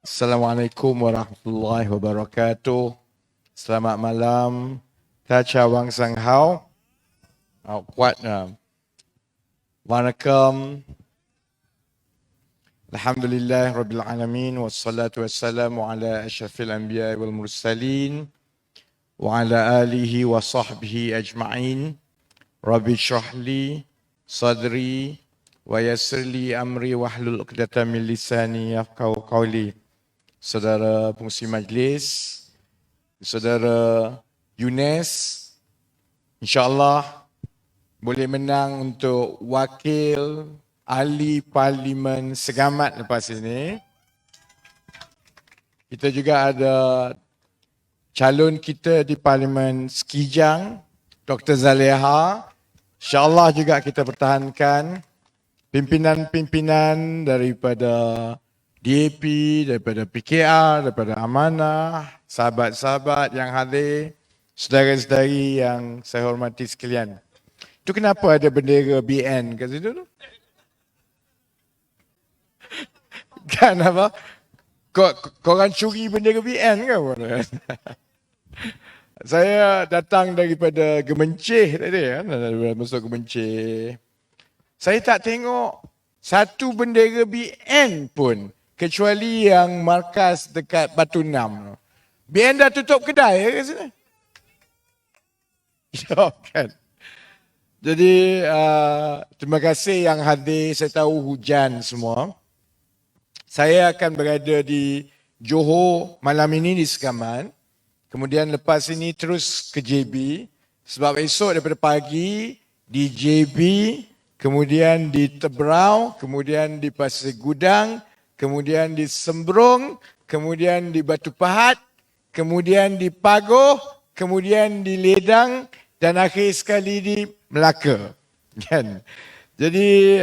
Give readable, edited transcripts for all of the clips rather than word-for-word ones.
Assalamualaikum warahmatullahi wabarakatuh. Selamat malam. Tacha Wang Sang Hao. Kuat. Waalaikum. Alhamdulillah Rabbil Alamin. Wassalatu wassalamu ala asyrafil anbiya wal mursalin. Wa ala alihi wa sahbihi ajma'in. Rabbi syrahli sadri wa yassirli amri wahlul 'uqdatam min lisani yafqahu qawli. Saudara pengurusi majlis, saudara Yunes, insya-Allah boleh menang untuk wakil ahli parlimen Segamat lepas ini. Kita juga ada calon kita di parlimen Sekijang, Dr. Zaleha. Insya-Allah juga kita pertahankan pimpinan-pimpinan daripada DAP, daripada PKR, daripada Amanah, sahabat-sahabat yang hadir, saudara-saudari yang saya hormati sekalian. Itu kenapa ada bendera BN kat situ tu? Kan apa? Korang curi bendera BN ke apa? Saya datang daripada Gemencih tadi kan, masuk Gemencih. Saya tak tengok satu bendera BN pun. Kecuali yang markas dekat Batu Enam. BN dah tutup kedai ke sini? Ya kan. Jadi terima kasih yang hadir. Saya tahu hujan semua. Saya akan berada di Johor malam ini di Segamat. Kemudian lepas ini terus ke JB. Sebab esok daripada pagi di JB, kemudian di Tebrau, kemudian di Pasir Gudang, kemudian di Sembrong, kemudian di Batu Pahat, kemudian di Pagoh, kemudian di Ledang dan akhir sekali di Melaka. Kan? Jadi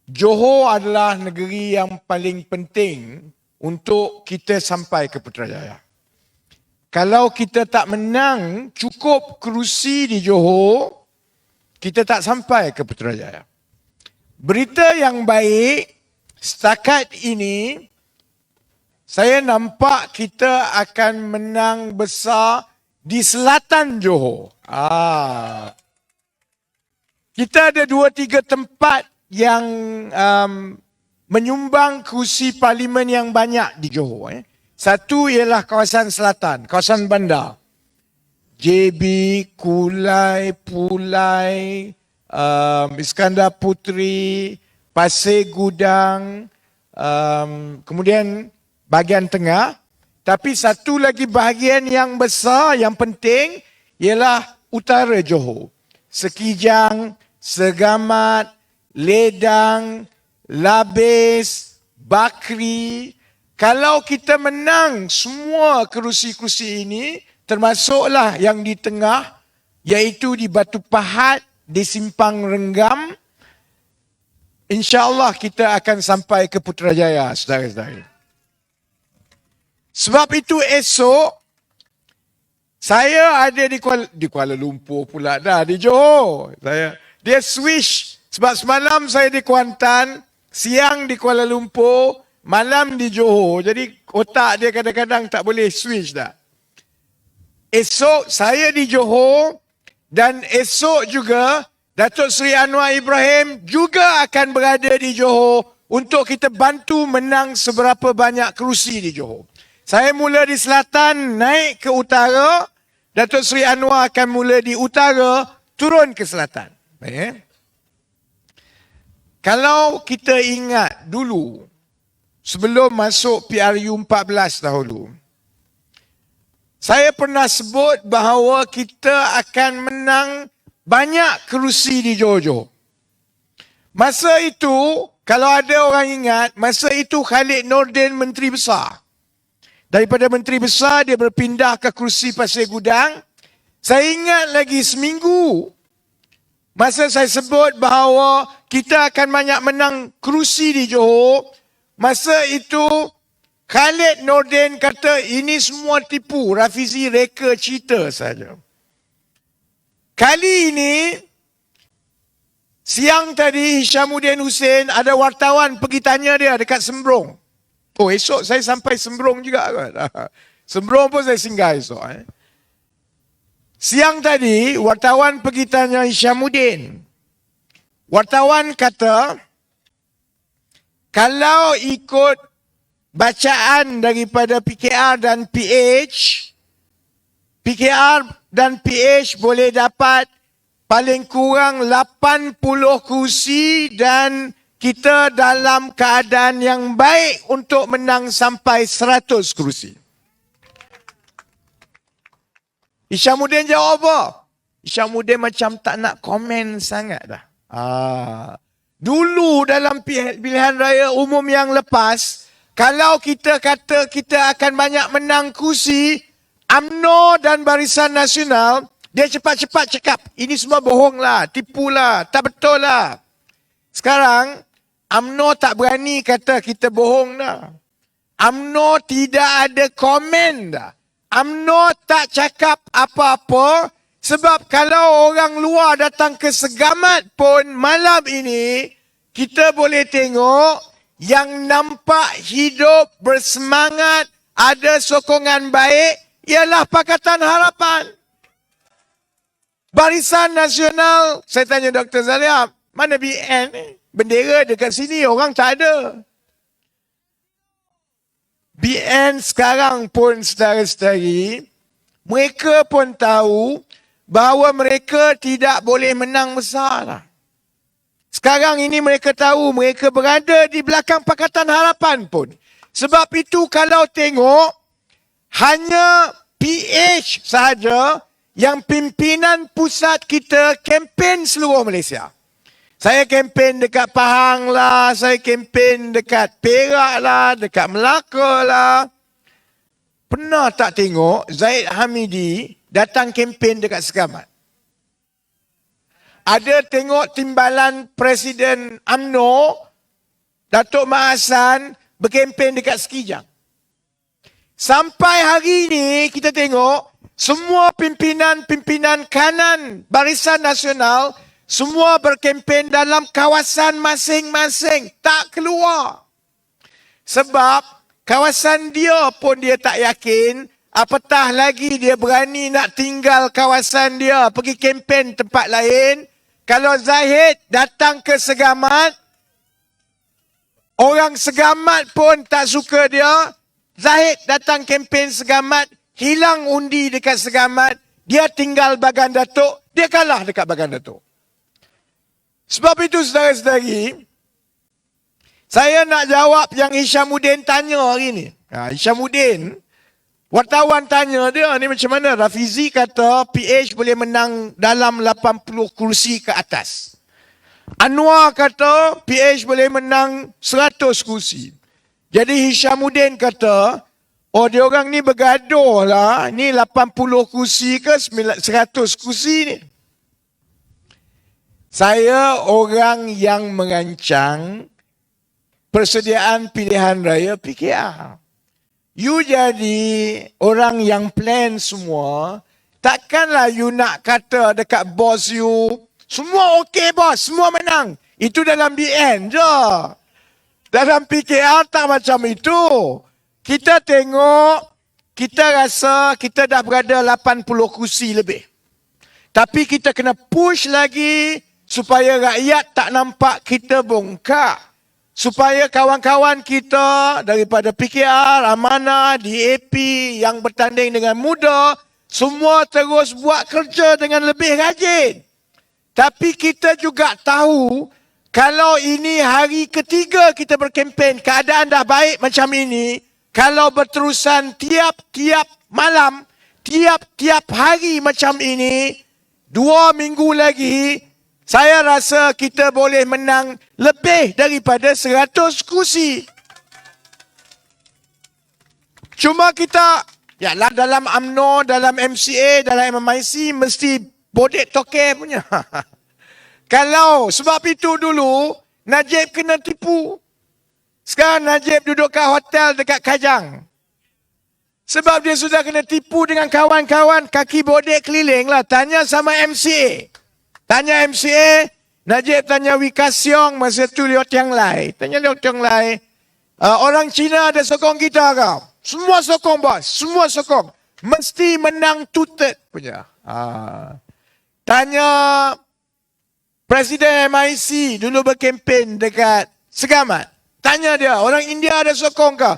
Johor adalah negeri yang paling penting untuk kita sampai ke Putrajaya. Kalau kita tak menang cukup kerusi di Johor, kita tak sampai ke Putrajaya. Berita yang baik, setakat ini, saya nampak kita akan menang besar di selatan Johor. Kita ada 2-3 tempat yang menyumbang kerusi parlimen yang banyak di Johor. Satu ialah kawasan selatan, kawasan bandar. JB, Kulai, Pulai, Iskandar Puteri, Pasir Gudang, kemudian bahagian tengah. Tapi satu lagi bahagian yang besar, yang penting ialah utara Johor. Sekijang, Segamat, Ledang, Labis, Bakri. Kalau kita menang semua kerusi-kerusi ini, termasuklah yang di tengah, iaitu di Batu Pahat, di Simpang Renggam, insya-Allah kita akan sampai ke Putrajaya, saudara-saudari. Sebab itu esok, saya ada di Kuala Lumpur pula dah, di Johor. Dia switch, sebab semalam saya di Kuantan, siang di Kuala Lumpur, malam di Johor. Jadi otak dia kadang-kadang tak boleh switch dah. Esok saya di Johor dan esok juga Datuk Seri Anwar Ibrahim juga akan berada di Johor untuk kita bantu menang seberapa banyak kerusi di Johor. Saya mula di selatan naik ke utara, Datuk Seri Anwar akan mula di utara turun ke selatan. Kalau kita ingat dulu, sebelum masuk PRU 14 dahulu, saya pernah sebut bahawa kita akan menang banyak kerusi di Johor. Masa itu, kalau ada orang ingat, masa itu Khalid Nordin Menteri Besar. Daripada Menteri Besar, dia berpindah ke kerusi Pasir Gudang. Saya ingat lagi seminggu, masa saya sebut bahawa kita akan banyak menang kerusi di Johor, masa itu Khalid Nordin kata ini semua tipu, Rafizi reka cerita saja. Kali ini, siang tadi Hishamuddin Hussein ada wartawan pergi tanya dia dekat Sembrong. Oh, esok saya sampai Sembrong juga kot. Sembrong pun saya singgah esok. Siang tadi, wartawan pergi tanya Hishamuddin. Wartawan kata, kalau ikut bacaan daripada PKR dan PH, PKR dan PH boleh dapat paling kurang 80 kursi dan kita dalam keadaan yang baik untuk menang sampai 100 kursi. Hishamuddin jawab apa? Hishamuddin macam tak nak komen sangat dah. Dulu dalam pilihan raya umum yang lepas, kalau kita kata kita akan banyak menang kursi, UMNO dan Barisan Nasional, dia cepat-cepat cakap, ini semua bohong lah, tipu lah, tak betul lah. Sekarang, UMNO tak berani kata kita bohong dah. UMNO tidak ada komen dah. UMNO tak cakap apa-apa, sebab kalau orang luar datang ke Segamat pun malam ini, kita boleh tengok yang nampak hidup, bersemangat, ada sokongan baik, ialah Pakatan Harapan. Barisan Nasional, saya tanya Dr. Zaliab, mana BN ni? Bendera dekat sini, orang tak ada. BN sekarang pun saudara-saudari, mereka pun tahu bahawa mereka tidak boleh menang besar lah. Sekarang ini mereka tahu mereka berada di belakang Pakatan Harapan pun. Sebab itu kalau tengok, hanya PH sahaja yang pimpinan pusat kita kempen seluruh Malaysia. Saya kempen dekat Pahang lah, saya kempen dekat Perak lah, dekat Melaka lah. Pernah tak tengok Zahid Hamidi datang kempen dekat Segamat? Ada tengok timbalan Presiden UMNO, Datuk Mak Hassan, berkempen dekat Sekijang. Sampai hari ini kita tengok, semua pimpinan-pimpinan kanan Barisan Nasional, semua berkempen dalam kawasan masing-masing, tak keluar. Sebab kawasan dia pun dia tak yakin, apatah lagi dia berani nak tinggal kawasan dia, pergi kempen tempat lain. Kalau Zahid datang ke Segamat, orang Segamat pun tak suka dia. Zahid datang kempen Segamat, hilang undi dekat Segamat, dia tinggal Bagan Datuk, dia kalah dekat Bagan Datuk. Sebab itu saudara-saudari, saya nak jawab yang Hishamuddin tanya hari ni. Hishamuddin, wartawan tanya dia, ni macam mana? Rafizi kata PH boleh menang dalam 80 kursi ke atas. Anwar kata PH boleh menang 100 kursi. Jadi Hishamuddin kata, oh dia orang ni bergaduh lah, ni 80 kursi ke 100 kursi ni. Saya orang yang merancang persediaan pilihan raya PKR. You jadi orang yang plan semua, takkanlah you nak kata dekat bos you, semua okey bos, semua menang. Itu dalam BN je. Dalam PKR tak macam itu. Kita tengok, kita rasa kita dah berada 80 kursi lebih. Tapi kita kena push lagi, supaya rakyat tak nampak kita bongkak. Supaya kawan-kawan kita daripada PKR, Amanah, DAP yang bertanding dengan muda, semua terus buat kerja dengan lebih rajin. Tapi kita juga tahu, kalau ini hari ketiga kita berkempen, keadaan dah baik macam ini, kalau berterusan tiap-tiap malam, tiap-tiap hari macam ini, 2 minggu lagi, saya rasa kita boleh menang lebih daripada 100 kursi. Cuma kita, yalah dalam UMNO, dalam MCA, dalam MMIC, mesti bodek toke punya. Kalau, sebab itu dulu, Najib kena tipu. Sekarang Najib duduk kat hotel dekat Kajang. Sebab dia sudah kena tipu dengan kawan-kawan, kaki bodek keliling lah. Tanya sama MCA. Tanya MCA, Najib tanya Wika Siong, masa tu Liu Tiang Lai. Tanya Liu Tiang Lai, Orang Cina ada sokong kita ke? Semua sokong bos, semua sokong. Mesti menang tutet punya. Tanya Presiden MIC dulu berkempen dekat Segamat. Tanya dia, orang India ada sokong ke?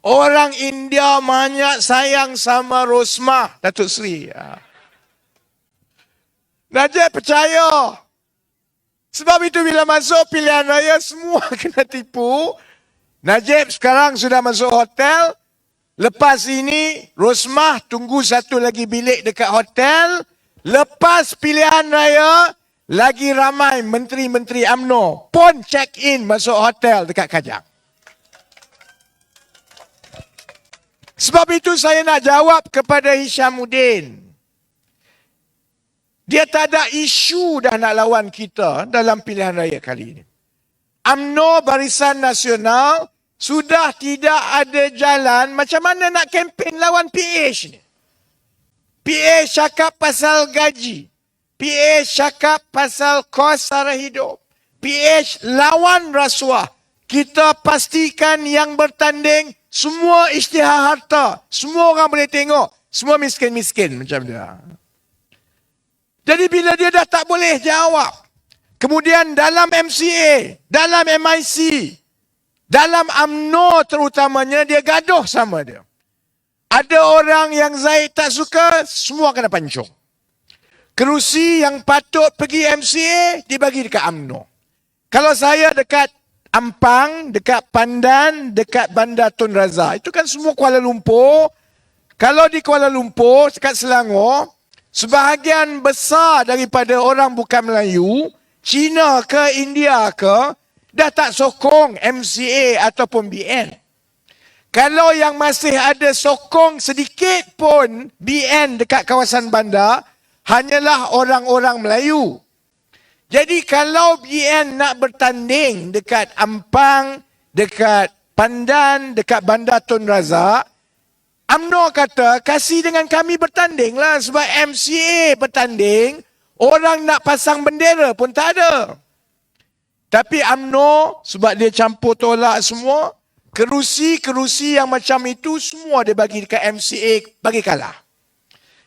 Orang India banyak sayang sama Rosmah, Datuk Seri. Najib percaya. Sebab itu bila masuk pilihan raya, semua kena tipu. Najib sekarang sudah masuk hotel. Lepas ini, Rosmah tunggu satu lagi bilik dekat hotel. Lepas pilihan raya, lagi ramai menteri-menteri UMNO pun check in masuk hotel dekat Kajang. Sebab itu saya nak jawab kepada Hishamuddin. Dia tak ada isu dah nak lawan kita dalam pilihan raya kali ini. UMNO Barisan Nasional sudah tidak ada jalan macam mana nak kempen lawan PH ni. PH cakap pasal gaji. PH cakap pasal kos sara hidup. PH lawan rasuah. Kita pastikan yang bertanding semua isytihar harta. Semua orang boleh tengok. Semua miskin-miskin macam dia. Jadi bila dia dah tak boleh jawab. Kemudian dalam MCA, dalam MIC, dalam UMNO terutamanya dia gaduh sama dia. Ada orang yang Zahid tak suka, semua kena pancung. Kerusi yang patut pergi MCA, dibagi dekat UMNO. Kalau saya dekat Ampang, dekat Pandan, dekat Bandar Tun Razak, itu kan semua Kuala Lumpur. Kalau di Kuala Lumpur, dekat Selangor, sebahagian besar daripada orang bukan Melayu, Cina ke India ke, dah tak sokong MCA ataupun BN. Kalau yang masih ada sokong sedikit pun BN dekat kawasan bandar, hanyalah orang-orang Melayu. Jadi kalau BN nak bertanding dekat Ampang, dekat Pandan, dekat Bandar Tun Razak, UMNO kata, kasih dengan kami bertanding lah. Sebab MCA bertanding, orang nak pasang bendera pun tak ada. Tapi UMNO, sebab dia campur tolak semua, kerusi-kerusi yang macam itu, semua dia bagi dekat MCA, bagi kalah.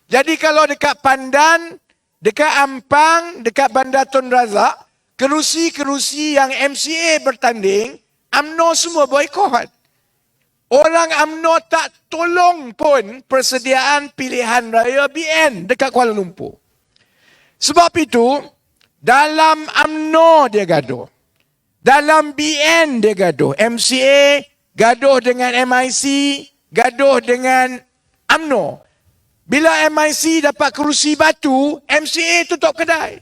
Jadi kalau dekat Pandan, dekat Ampang, dekat Bandar Tun Razak, kerusi-kerusi yang MCA bertanding, UMNO semua boikot. Orang UMNO tak tolong pun persediaan pilihan raya BN dekat Kuala Lumpur. Sebab itu, dalam UMNO dia gaduh. Dalam BN dia gaduh. MCA gaduh dengan MIC, gaduh dengan UMNO. Bila MIC dapat kerusi batu, MCA tutup kedai.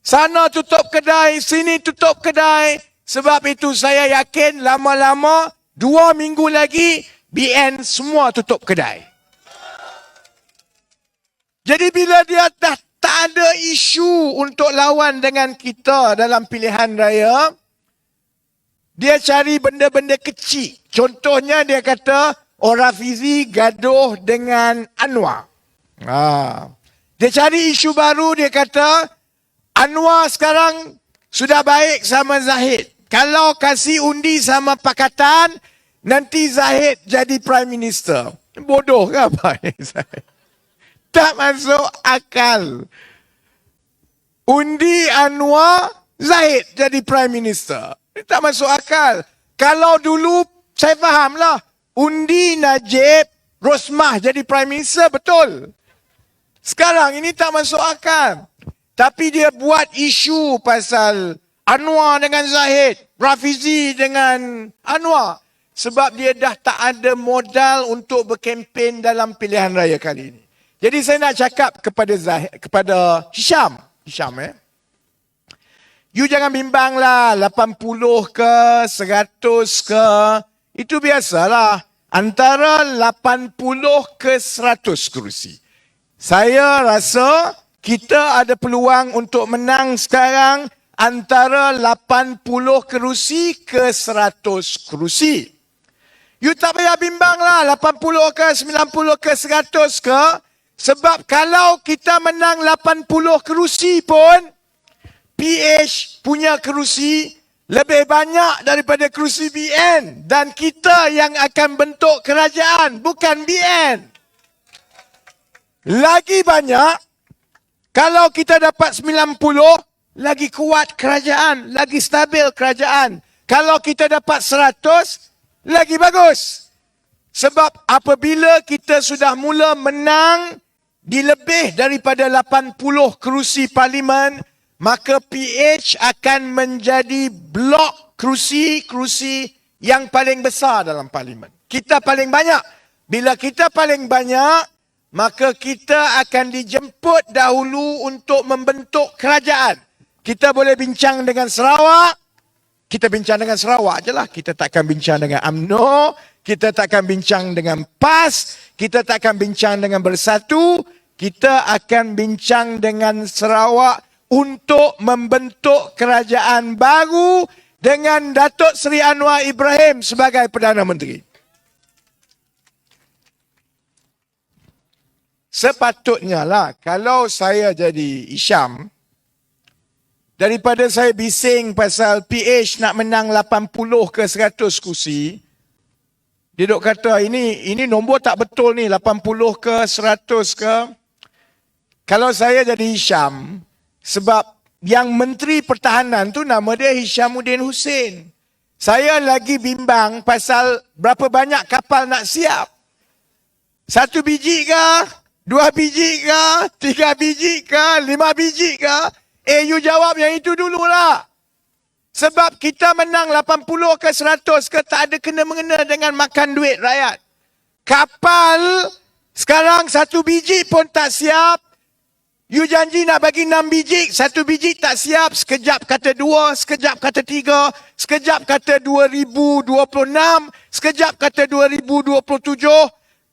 Sana tutup kedai, sini tutup kedai. Sebab itu saya yakin lama-lama 2 minggu lagi BN semua tutup kedai. Jadi bila dia dah tak ada isu untuk lawan dengan kita dalam pilihan raya, dia cari benda-benda kecil. Contohnya dia kata orang Fizi gaduh dengan Anwar. Dia cari isu baru, dia kata Anwar sekarang sudah baik sama Zahid. Kalau kasih undi sama Pakatan, nanti Zahid jadi Prime Minister. Bodoh ke apa? Tak masuk akal. Undi Anwar, Zahid jadi Prime Minister. Tak masuk akal. Kalau dulu, saya fahamlah. Undi Najib, Rosmah jadi Prime Minister, betul. Sekarang ini tak masuk akal. Tapi dia buat isu pasal Anwar dengan Zahid, Rafizi dengan Anwar. Sebab dia dah tak ada modal untuk berkempen dalam pilihan raya kali ini. Jadi saya nak cakap kepada Zahid, kepada Hisham. You jangan bimbang lah, 80 ke, 100 ke. Itu biasalah. Antara 80 ke 100 kerusi. Saya rasa kita ada peluang untuk menang sekarang antara 80 kerusi ke 100 kerusi. You tak payah bimbang lah 80 ke 90 ke 100 ke. Sebab kalau kita menang 80 kerusi pun, PH punya kerusi Lebih banyak daripada kerusi BN. Dan kita yang akan bentuk kerajaan, bukan BN. Lagi banyak, kalau kita dapat 90, lagi kuat kerajaan, lagi stabil kerajaan. Kalau kita dapat 100, lagi bagus. Sebab apabila kita sudah mula menang di lebih daripada 80 kerusi parlimen, maka PH akan menjadi blok kerusi-kerusi yang paling besar dalam parlimen. Kita paling banyak. Bila kita paling banyak, maka kita akan dijemput dahulu untuk membentuk kerajaan. Kita boleh bincang dengan Sarawak, kita bincang dengan Sarawak je lah. Kita takkan bincang dengan UMNO, kita takkan bincang dengan PAS, kita takkan bincang dengan Bersatu, kita akan bincang dengan Sarawak untuk membentuk kerajaan baru dengan Datuk Seri Anwar Ibrahim sebagai Perdana Menteri. Sepatutnya lah kalau saya jadi Hisham, daripada saya bising pasal PH nak menang 80 ke 100 kursi, dia duk kata ini nombor tak betul ni, 80 ke 100 ke. Kalau saya jadi Hisham, sebab yang Menteri Pertahanan tu nama dia Hishamuddin Hussein. Saya lagi bimbang pasal berapa banyak kapal nak siap. 1 biji ke? 2 biji ke? 3 biji ke? 5 biji ke? You jawab yang itu dululah. Sebab kita menang 80 ke 100 ke tak ada kena-mengena dengan makan duit rakyat. Kapal sekarang 1 biji pun tak siap. You janji nak bagi 6 biji, 1 biji tak siap, sekejap kata 2, sekejap kata 3, sekejap kata 2026, sekejap kata 2027.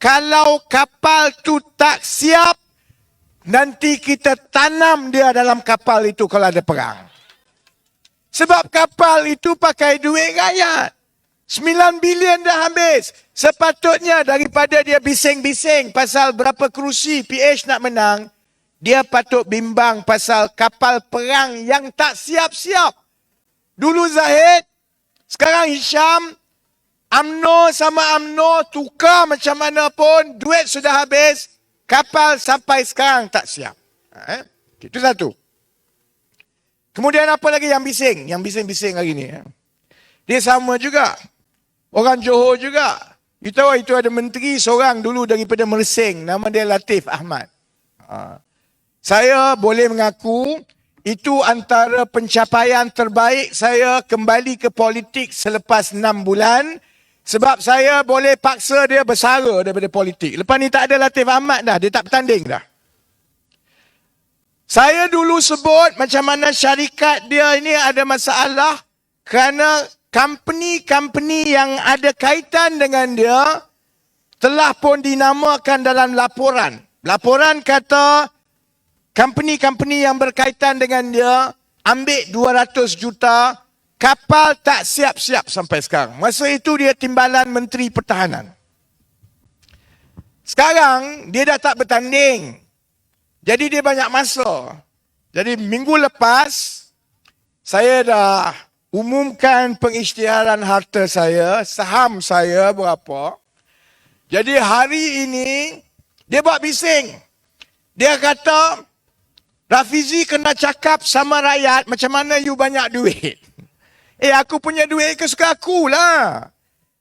Kalau kapal tu tak siap, nanti kita tanam dia dalam kapal itu kalau ada perang. Sebab kapal itu pakai duit rakyat. 9 bilion dah habis. Sepatutnya daripada dia bising-bising pasal berapa kerusi PH nak menang, dia patut bimbang pasal kapal perang yang tak siap-siap. Dulu Zahid, sekarang Hisham, UMNO sama UMNO tukar macam mana pun, duit sudah habis, kapal sampai sekarang tak siap. Itu satu. Kemudian apa lagi yang bising? Yang bising-bising hari ni. Dia sama juga. Orang Johor juga. You tahu itu ada menteri seorang dulu daripada Mersing, nama dia Latif Ahmad. Saya boleh mengaku itu antara pencapaian terbaik saya kembali ke politik selepas 6 bulan. Sebab saya boleh paksa dia bersara daripada politik. Lepas ni tak ada Latif Ahmad dah, dia tak bertanding dah. Saya dulu sebut macam mana syarikat dia ini ada masalah kerana company-company yang ada kaitan dengan dia telah pun dinamakan dalam laporan. Laporan kata company-company yang berkaitan dengan dia ambil 200 juta, kapal tak siap-siap sampai sekarang. Masa itu dia timbalan Menteri Pertahanan. Sekarang dia dah tak bertanding. Jadi dia banyak masa. Jadi minggu lepas saya dah umumkan pengisytiharan harta saya, saham saya berapa. Jadi hari ini dia buat bising. Dia kata Rafizi kena cakap sama rakyat macam mana you banyak duit. Aku punya duit kesuka aku lah.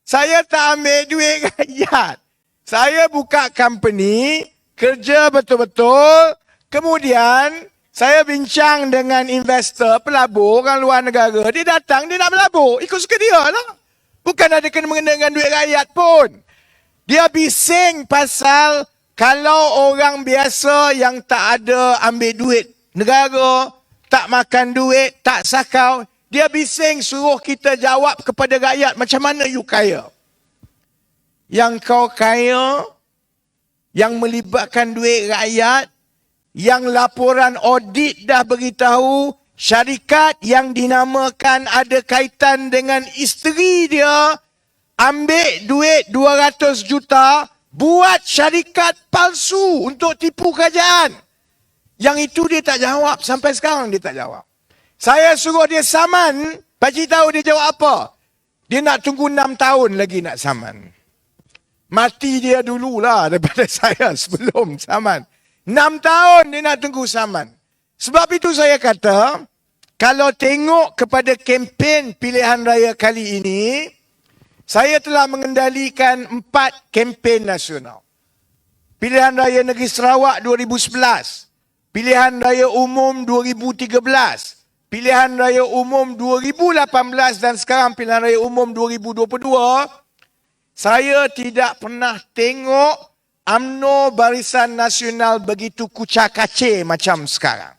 Saya tak ambil duit rakyat. Saya buka company, kerja betul-betul. Kemudian saya bincang dengan investor, pelabur orang luar negara. Dia datang, dia nak melabur. Ikut suka dia lah. Bukan ada kena-mengena dengan duit rakyat pun. Dia bising pasal kalau orang biasa yang tak ada ambil duit negara, tak makan duit, tak sakau, dia bising suruh kita jawab kepada rakyat macam mana you kaya. Yang kau kaya, yang melibatkan duit rakyat, yang laporan audit dah beritahu, syarikat yang dinamakan ada kaitan dengan isteri dia, ambil duit 200 juta, buat syarikat palsu untuk tipu kerajaan. Yang itu dia tak jawab. Sampai sekarang dia tak jawab. Saya suruh dia saman Pakcik tahu dia jawab apa? Dia nak tunggu 6 tahun lagi nak saman. Mati dia dululah daripada saya sebelum saman. 6 tahun dia nak tunggu saman. Sebab itu saya kata, kalau tengok kepada kempen pilihan raya kali ini, saya telah mengendalikan 4 kempen nasional. Pilihan Raya Negeri Sarawak 2011, Pilihan Raya Umum 2013, Pilihan Raya Umum 2018 dan sekarang Pilihan Raya Umum 2022, saya tidak pernah tengok UMNO Barisan Nasional begitu kucak-kacir macam sekarang.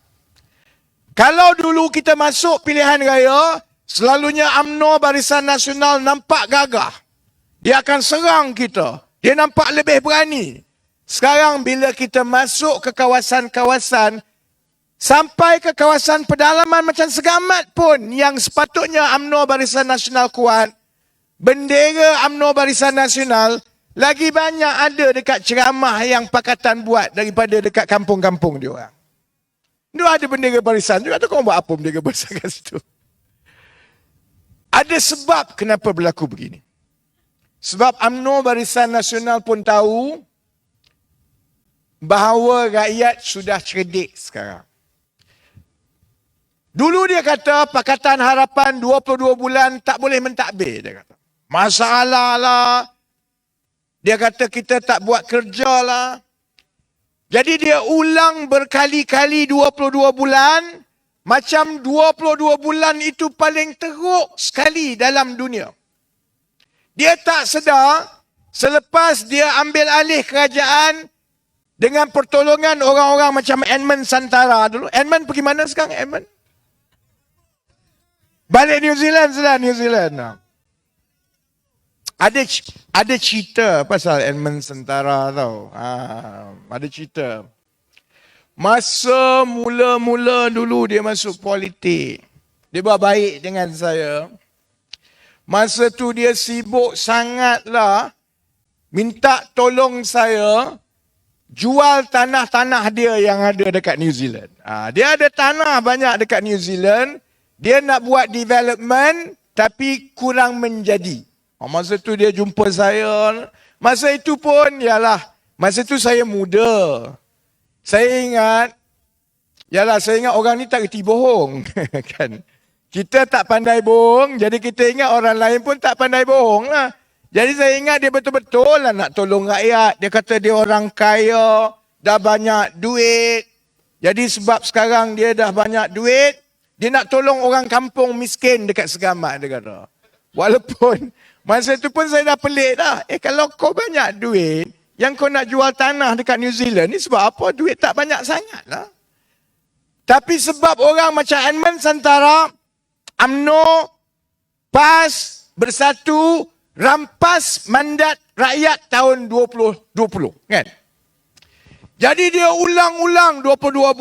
Kalau dulu kita masuk pilihan raya, selalunya UMNO Barisan Nasional nampak gagah. Dia akan serang kita. Dia nampak lebih berani. Sekarang bila kita masuk ke kawasan-kawasan, sampai ke kawasan pedalaman macam Segamat pun, yang sepatutnya UMNO Barisan Nasional kuat, bendera UMNO Barisan Nasional lagi banyak ada dekat ceramah yang Pakatan buat daripada dekat kampung-kampung dia orang. Dia ada bendera barisan juga, tu kau buat apa bendera barisan kat situ? Ada sebab kenapa berlaku begini. Sebab UMNO Barisan Nasional pun tahu bahawa rakyat sudah cerdik sekarang. Dulu dia kata Pakatan Harapan 22 bulan tak boleh mentadbir, dia kata. Masalah lah. Dia kata kita tak buat kerja lah. Jadi dia ulang berkali-kali 22 bulan, macam 22 bulan itu paling teruk sekali dalam dunia. Dia tak sedar, selepas dia ambil alih kerajaan, dengan pertolongan orang-orang macam Edmund Santara dulu. Edmund pergi mana sekarang, Edmund? Balik New Zealand sudah, New Zealand. Ada cerita pasal Edmund Santara tau. Ada cerita. Masa mula-mula dulu dia masuk politik, dia buat baik dengan saya. Masa tu dia sibuk sangatlah minta tolong saya jual tanah-tanah dia yang ada dekat New Zealand. Dia ada tanah banyak dekat New Zealand. Dia nak buat development tapi kurang menjadi. Masa tu dia jumpa saya. Masa itu pun, masa tu saya muda. Saya ingat orang ni tak reti bohong. Kan? Kita tak pandai bohong, jadi kita ingat orang lain pun tak pandai bohong lah. Jadi saya ingat dia betul-betul lah nak tolong rakyat. Dia kata dia orang kaya, dah banyak duit. Jadi sebab sekarang dia dah banyak duit, dia nak tolong orang kampung miskin dekat Segamat, dia kata. Walaupun masa tu pun saya dah pelik dah. Kalau kau banyak duit, yang kau nak jual tanah dekat New Zealand ni sebab apa? Duit tak banyak sangat lah. Tapi sebab orang macam Edmund Santara, UMNO, PAS, Bersatu, rampas mandat rakyat tahun 2020, kan? Jadi dia ulang-ulang 22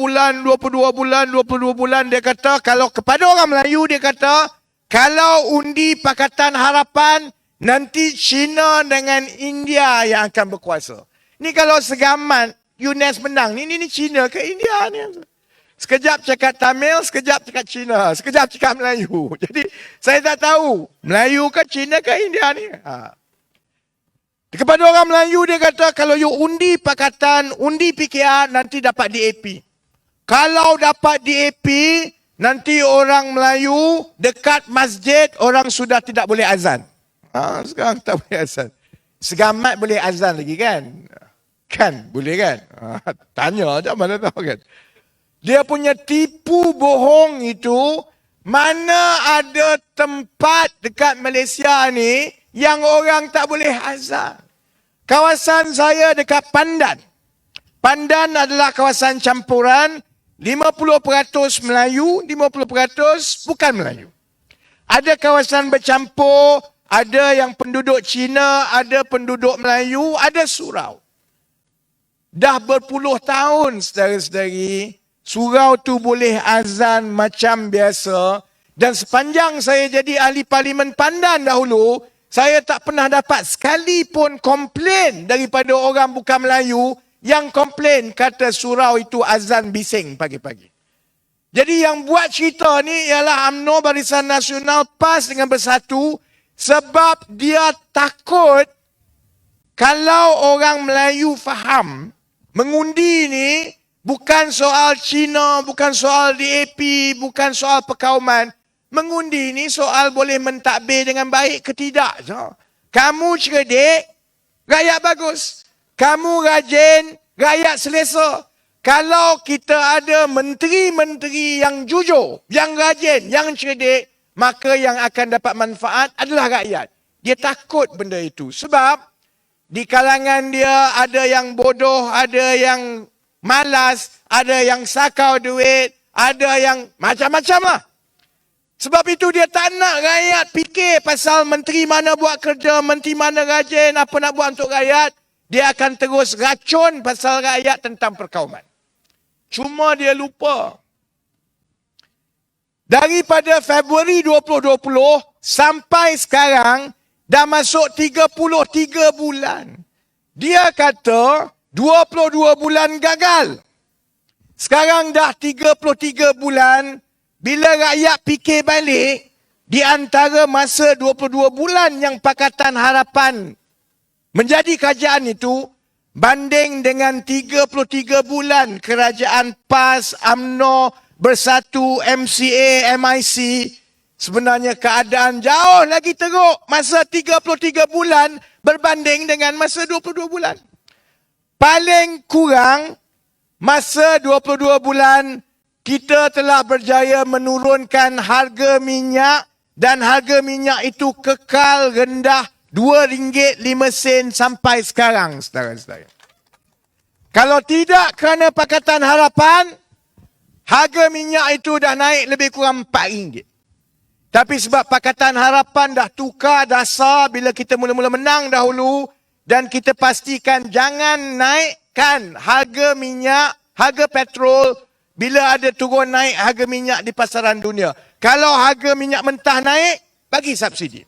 bulan, dia kata kalau kepada orang Melayu, dia kata kalau undi Pakatan Harapan, nanti China dengan India yang akan berkuasa. Ni kalau Segamat, UNES menang, ni China ke India ni? Sekejap cakap Tamil, sekejap cakap Cina, sekejap cakap Melayu. Jadi saya tak tahu Melayu ke Cina ke India ni. Kepada orang Melayu dia kata kalau you undi Pakatan, undi PKR nanti dapat DAP. Kalau dapat DAP, nanti orang Melayu dekat masjid orang sudah tidak boleh azan. Sekarang tak boleh azan. Segamat boleh azan lagi kan? Kan? Boleh kan? Tanya je mana tahu kan? Dia punya tipu bohong itu, mana ada tempat dekat Malaysia ni yang orang tak boleh azan. Kawasan saya dekat Pandan. Pandan adalah kawasan campuran, 50% Melayu, 50% bukan Melayu. Ada kawasan bercampur, ada yang penduduk Cina, ada penduduk Melayu, ada surau. Dah berpuluh tahun saudara-saudari, surau tu boleh azan macam biasa. Dan sepanjang saya jadi ahli parlimen Pandan dahulu, saya tak pernah dapat sekali pun komplain daripada orang bukan Melayu yang komplain kata surau itu azan bising pagi-pagi. Jadi yang buat cerita ni ialah UMNO Barisan Nasional PAS dengan Bersatu sebab dia takut kalau orang Melayu faham mengundi ni bukan soal Cina, bukan soal DAP, bukan soal perkauman. Mengundi ni soal boleh mentadbir dengan baik ke tidak. Kamu cerdik, rakyat bagus. Kamu rajin, rakyat selesa. Kalau kita ada menteri-menteri yang jujur, yang rajin, yang cerdik, maka yang akan dapat manfaat adalah rakyat. Dia takut benda itu. Sebab di kalangan dia ada yang bodoh, ada yang malas, ada yang sakau duit, ada yang macam-macam lah. Sebab itu dia tak nak rakyat fikir pasal menteri mana buat kerja, menteri mana rajin, apa nak buat untuk rakyat. Dia akan terus racun pasal rakyat tentang perkauman. Cuma dia lupa. Daripada Februari 2020 sampai sekarang dah masuk 33 bulan. Dia kata 22 bulan gagal. Sekarang dah 33 bulan. Bila rakyat fikir balik, di antara masa 22 bulan yang Pakatan Harapan menjadi kerajaan itu, banding dengan 33 bulan kerajaan PAS, UMNO, Bersatu, MCA, MIC, sebenarnya keadaan jauh lagi teruk masa 33 bulan berbanding dengan masa 22 bulan. Paling kurang masa 22 bulan kita telah berjaya menurunkan harga minyak dan harga minyak itu kekal rendah RM2.05 sampai sekarang, saudara-saudara. Kalau tidak kerana Pakatan Harapan, harga minyak itu dah naik lebih kurang RM4. Tapi sebab Pakatan Harapan dah tukar dasar bila kita mula-mula menang dahulu dan kita pastikan jangan naikkan harga minyak, harga petrol bila ada turun naik harga minyak di pasaran dunia. Kalau harga minyak mentah naik, bagi subsidi.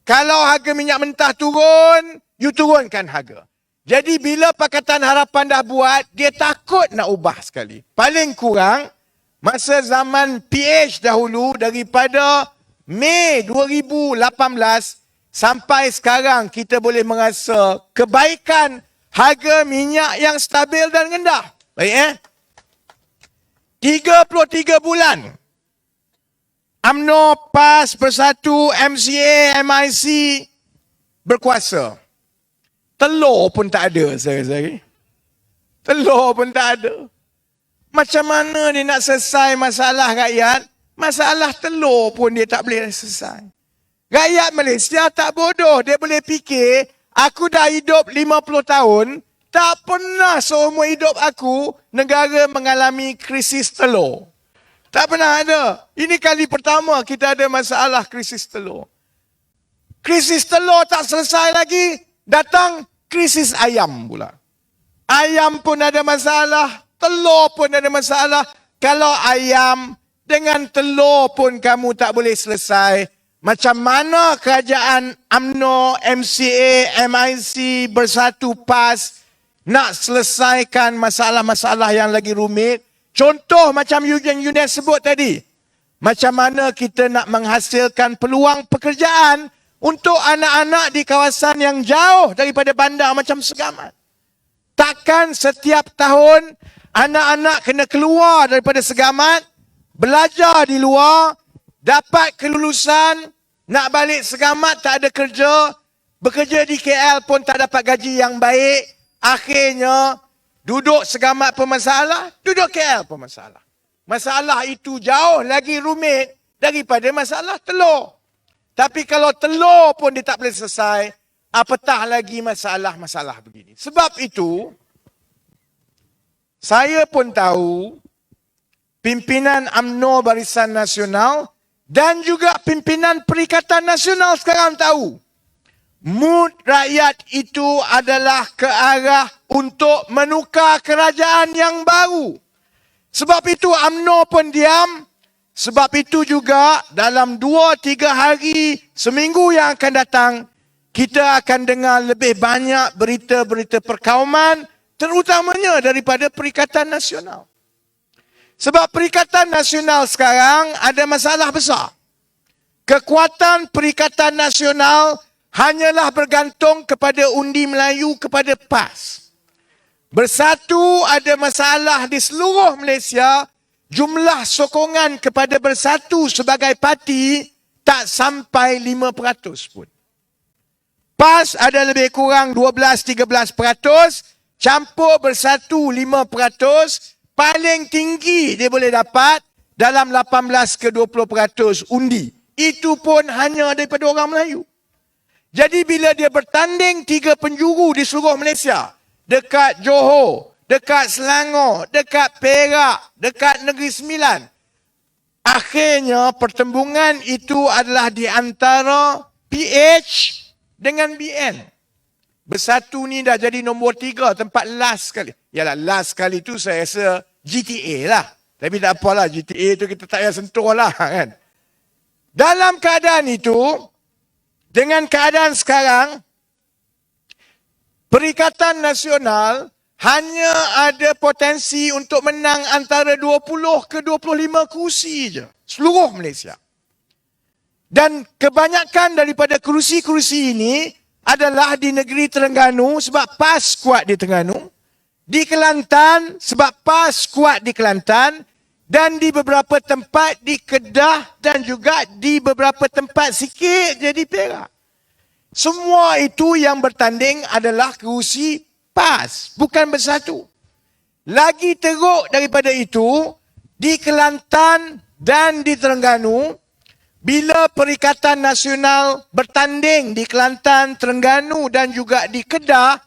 Kalau harga minyak mentah turun, you turunkan harga. Jadi bila Pakatan Harapan dah buat, dia takut nak ubah sekali. Paling kurang, masa zaman PH dahulu, daripada Mei 2018 sampai sekarang, kita boleh merasa kebaikan harga minyak yang stabil dan rendah. Baik 33 bulan. UMNO, PAS, Bersatu, MCA, MIC berkuasa. Telur pun tak ada, saya. Telur pun tak ada. Macam mana dia nak selesai masalah rakyat? Masalah telur pun dia tak boleh selesai. Rakyat Malaysia tak bodoh. Dia boleh fikir, aku dah hidup 50 tahun, tak pernah seumur hidup aku negara mengalami krisis telur. Tak pernah ada. Ini kali pertama kita ada masalah krisis telur. Krisis telur tak selesai lagi, datang krisis ayam pula. Ayam pun ada masalah, telur pun ada masalah. Kalau ayam dengan telur pun kamu tak boleh selesai, macam mana kerajaan UMNO, MCA, MIC, Bersatu, PAS nak selesaikan masalah-masalah yang lagi rumit? Contoh macam yang Yunus sebut tadi. Macam mana kita nak menghasilkan peluang pekerjaan untuk anak-anak di kawasan yang jauh daripada bandar macam Segamat. Takkan setiap tahun anak-anak kena keluar daripada Segamat, belajar di luar, dapat kelulusan, nak balik Segamat tak ada kerja, bekerja di KL pun tak dapat gaji yang baik, akhirnya duduk Segamat pun masalah, duduk KL pun masalah. Masalah itu jauh lagi rumit daripada masalah telur. Tapi kalau telur pun dia tak boleh selesai, apatah lagi masalah-masalah begini. Sebab itu, saya pun tahu pimpinan UMNO Barisan Nasional dan juga pimpinan Perikatan Nasional sekarang tahu. Mood rakyat itu adalah ke arah untuk menukar kerajaan yang baru. Sebab itu UMNO pun diam. Sebab itu juga dalam 2-3 hari, seminggu yang akan datang, kita akan dengar lebih banyak berita-berita perkauman, terutamanya daripada Perikatan Nasional. Sebab Perikatan Nasional sekarang ada masalah besar. Kekuatan Perikatan Nasional hanyalah bergantung kepada undi Melayu kepada PAS. Bersatu ada masalah di seluruh Malaysia, jumlah sokongan kepada Bersatu sebagai parti tak sampai 5% pun. PAS ada lebih kurang 12-13%, campur Bersatu 5%, paling tinggi dia boleh dapat dalam 18 ke 20% undi. Itu pun hanya daripada orang Melayu. Jadi bila dia bertanding 3 penjuru di seluruh Malaysia, dekat Johor, dekat Selangor, dekat Perak, dekat Negeri Sembilan, akhirnya pertembungan itu adalah di antara PH dengan BN. Bersatu ni dah jadi nombor 3 tempat last sekali. Yalah, last sekali tu saya rasa GTA lah. Tapi tak apalah, GTA tu kita tak payah sentuh lah kan. Dalam keadaan itu, dengan keadaan sekarang, Perikatan Nasional hanya ada potensi untuk menang antara 20 ke 25 kursi je. Seluruh Malaysia. Dan kebanyakan daripada kursi-kursi ini adalah di negeri Terengganu sebab PAS kuat di Terengganu. Di Kelantan sebab PAS kuat di Kelantan. Dan di beberapa tempat di Kedah dan juga di beberapa tempat sikit jadi Perak. Semua itu yang bertanding adalah kerusi PAS, bukan Bersatu. Lagi teruk daripada itu, di Kelantan dan di Terengganu, bila Perikatan Nasional bertanding di Kelantan, Terengganu dan juga di Kedah,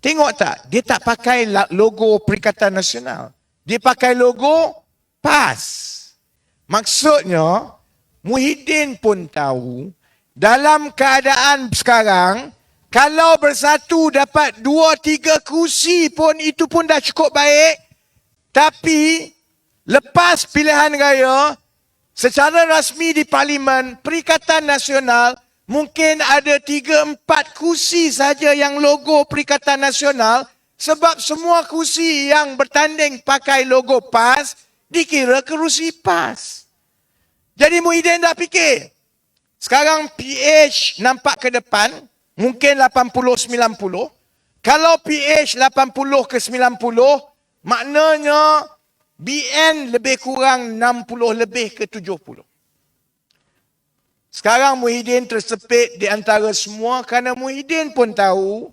tengok tak, dia tak pakai logo Perikatan Nasional. Dia pakai logo PAS. Maksudnya, Muhyiddin pun tahu, dalam keadaan sekarang, kalau Bersatu dapat 2-3 kursi pun, itu pun dah cukup baik. Tapi, lepas pilihan raya, secara rasmi di Parlimen, Perikatan Nasional, mungkin ada 3-4 kursi saja yang logo Perikatan Nasional, sebab semua kursi yang bertanding pakai logo PAS, dikira kerusi PAS. Jadi Muhyiddin dah fikir, sekarang PH nampak ke depan, mungkin 80-90. Kalau PH 80 ke 90, maknanya BN lebih kurang 60 lebih ke 70. Sekarang Muhyiddin tersepit di antara semua kerana Muhyiddin pun tahu,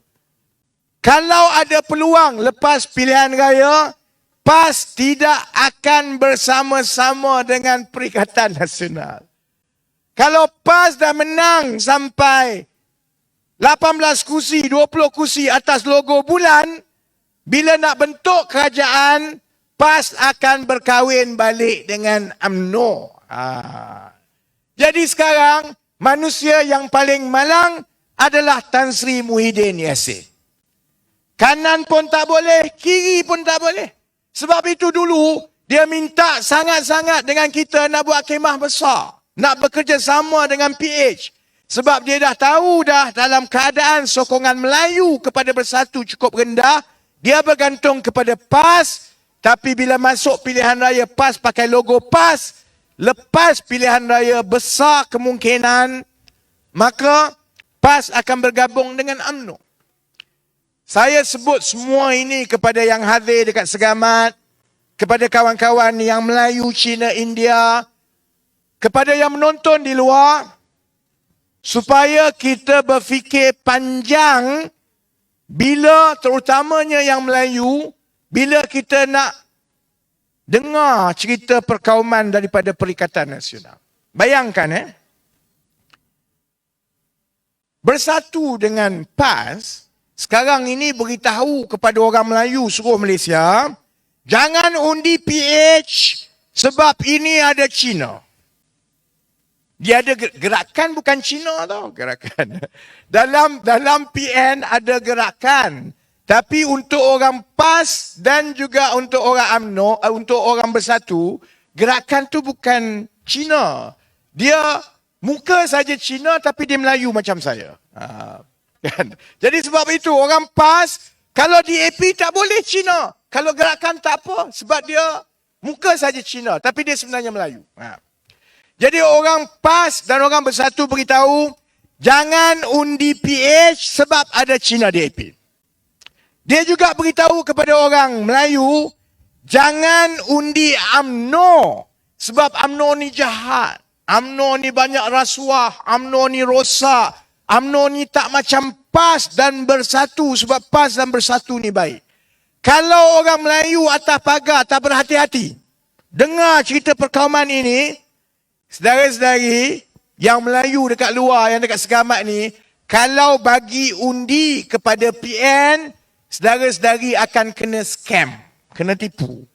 kalau ada peluang lepas pilihan raya, PAS tidak akan bersama-sama dengan Perikatan Nasional. Kalau PAS dah menang sampai 18 kursi, 20 kursi atas logo bulan, bila nak bentuk kerajaan, PAS akan berkahwin balik dengan UMNO. Jadi sekarang, manusia yang paling malang adalah Tan Sri Muhyiddin Yassin. Kanan pun tak boleh, kiri pun tak boleh. Sebab itu dulu, dia minta sangat-sangat dengan kita nak buat kemah besar. Nak bekerja sama dengan PH. Sebab dia dah tahu dah dalam keadaan sokongan Melayu kepada Bersatu cukup rendah, dia bergantung kepada PAS, tapi bila masuk pilihan raya PAS pakai logo PAS, lepas pilihan raya besar kemungkinan, maka PAS akan bergabung dengan UMNO. Saya sebut semua ini kepada yang hadir dekat Segamat, kepada kawan-kawan yang Melayu, Cina, India, kepada yang menonton di luar, supaya kita berfikir panjang bila terutamanya yang Melayu, bila kita nak dengar cerita perkauman daripada Perikatan Nasional. Bayangkan Bersatu dengan PAS, sekarang ini beritahu kepada orang Melayu seluruh Malaysia, jangan undi PH sebab ini ada Cina. Dia ada gerakan bukan Cina tau, gerakan. Dalam PN ada gerakan. Tapi untuk orang PAS dan juga untuk orang UMNO, untuk orang Bersatu, gerakan tu bukan Cina. Dia muka saja Cina tapi dia Melayu macam saya. Kan? Jadi sebab itu orang PAS, kalau di AP tak boleh Cina. Kalau gerakan tak apa, sebab dia Muka saja Cina, tapi dia sebenarnya Melayu. Jadi orang PAS dan orang Bersatu beritahu, jangan undi PH sebab ada Cina DAP. Dia juga beritahu kepada orang Melayu, jangan undi UMNO sebab UMNO ni jahat. UMNO ni banyak rasuah, UMNO ni rosak, UMNO ni tak macam PAS dan Bersatu sebab PAS dan Bersatu ni baik. Kalau orang Melayu atas pagar tak berhati-hati, dengar cerita perkauman ini, saudara-saudari yang Melayu dekat luar, yang dekat Segamat ni, kalau bagi undi kepada PN, saudara-saudari akan kena scam, kena tipu.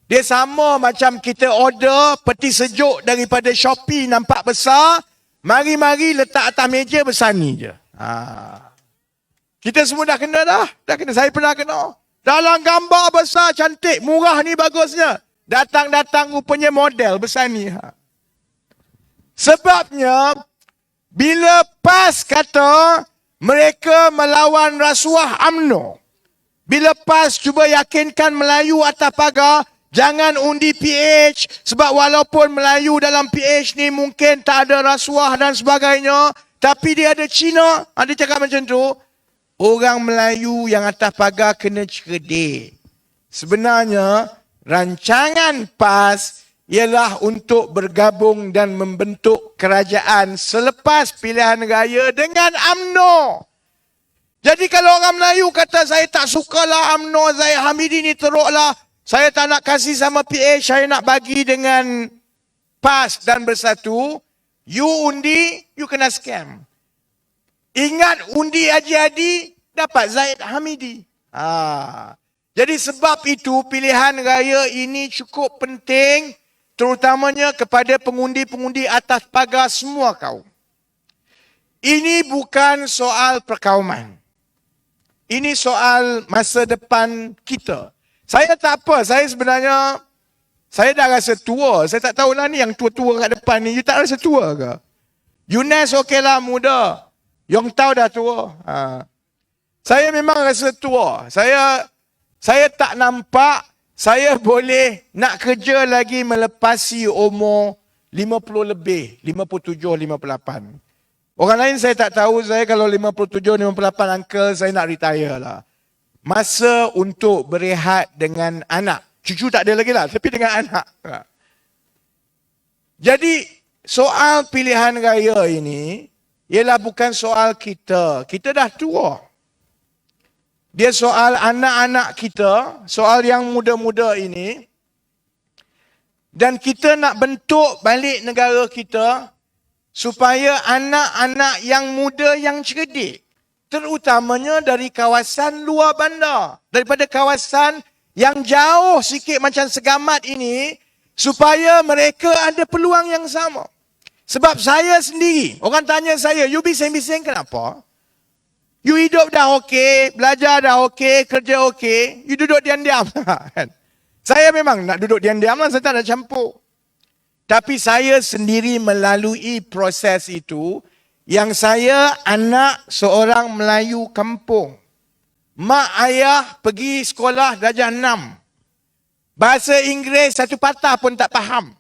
Dia sama macam kita order peti sejuk daripada Shopee nampak besar, mari-mari letak atas meja besar ni je. Kita semua dah kena dah. Dah kena, saya pernah kena. Dalam gambar besar, cantik, murah ni bagusnya. Datang-datang rupanya model besar ni. Sebabnya, bila PAS kata mereka melawan rasuah UMNO, bila PAS cuba yakinkan Melayu atas pagar, jangan undi PH sebab walaupun Melayu dalam PH ni mungkin tak ada rasuah dan sebagainya, tapi dia ada Cina, ada cakap macam tu, orang Melayu yang atas pagar kena cerdik. Sebenarnya, rancangan PAS ialah untuk bergabung dan membentuk kerajaan selepas pilihan raya dengan UMNO. Jadi kalau orang Melayu kata, saya tak sukalah UMNO, Zahid Hamidi ni teruklah, saya tak nak kasih sama PH, saya nak bagi dengan PAS dan Bersatu, you undi, you kena scam. Ingat undi Haji Hadi, dapat Zahid Hamidi. Jadi sebab itu pilihan raya ini cukup penting, terutamanya kepada pengundi-pengundi atas pagar semua kaum. Ini bukan soal perkauman. Ini soal masa depan kita. Saya tak apa, saya sebenarnya, saya dah rasa tua. Saya tak tahulah ni yang tua-tua kat depan ni, you tak rasa tua ke? Yunes okeylah muda. Yong Tau dah tua. Saya memang rasa tua. Saya tak nampak saya boleh nak kerja lagi melepasi umur 50 lebih, 57, 58. Orang lain saya tak tahu, saya kalau 57, 58 uncle, saya nak retire lah. Masa untuk berehat dengan anak. Cucu tak ada lagi lah, tapi dengan anak. Jadi, soal pilihan raya ini, ialah bukan soal kita. Kita dah tua. Dia soal anak-anak kita, soal yang muda-muda ini. Dan kita nak bentuk balik negara kita supaya anak-anak yang muda yang cerdik, terutamanya dari kawasan luar bandar, daripada kawasan yang jauh sikit macam Segamat ini, supaya mereka ada peluang yang sama. Sebab saya sendiri, orang tanya saya, you bising-bising kenapa? You hidup dah okey, belajar dah okey, kerja okey, you duduk diam-diam. Saya memang nak duduk diam-diam lah, saya tak nak campur. Tapi saya sendiri melalui proses itu, yang saya anak seorang Melayu kampung. Mak ayah pergi sekolah darjah 6. Bahasa Inggeris satu patah pun tak faham.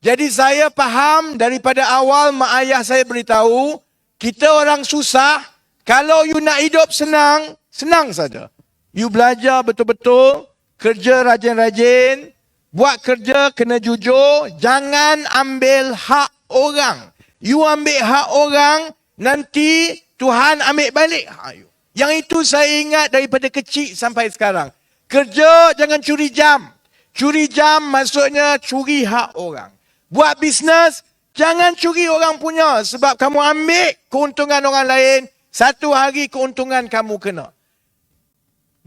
Jadi saya faham daripada awal mak ayah saya beritahu, kita orang susah, kalau you nak hidup senang, senang saja. You belajar betul-betul, kerja rajin-rajin, buat kerja kena jujur, jangan ambil hak orang. You ambil hak orang, nanti Tuhan ambil balik hak you. Yang itu saya ingat daripada kecil sampai sekarang. Kerja jangan curi jam. Curi jam maksudnya curi hak orang. Buat bisnes, jangan curi orang punya sebab kamu ambil keuntungan orang lain, satu hari keuntungan kamu kena.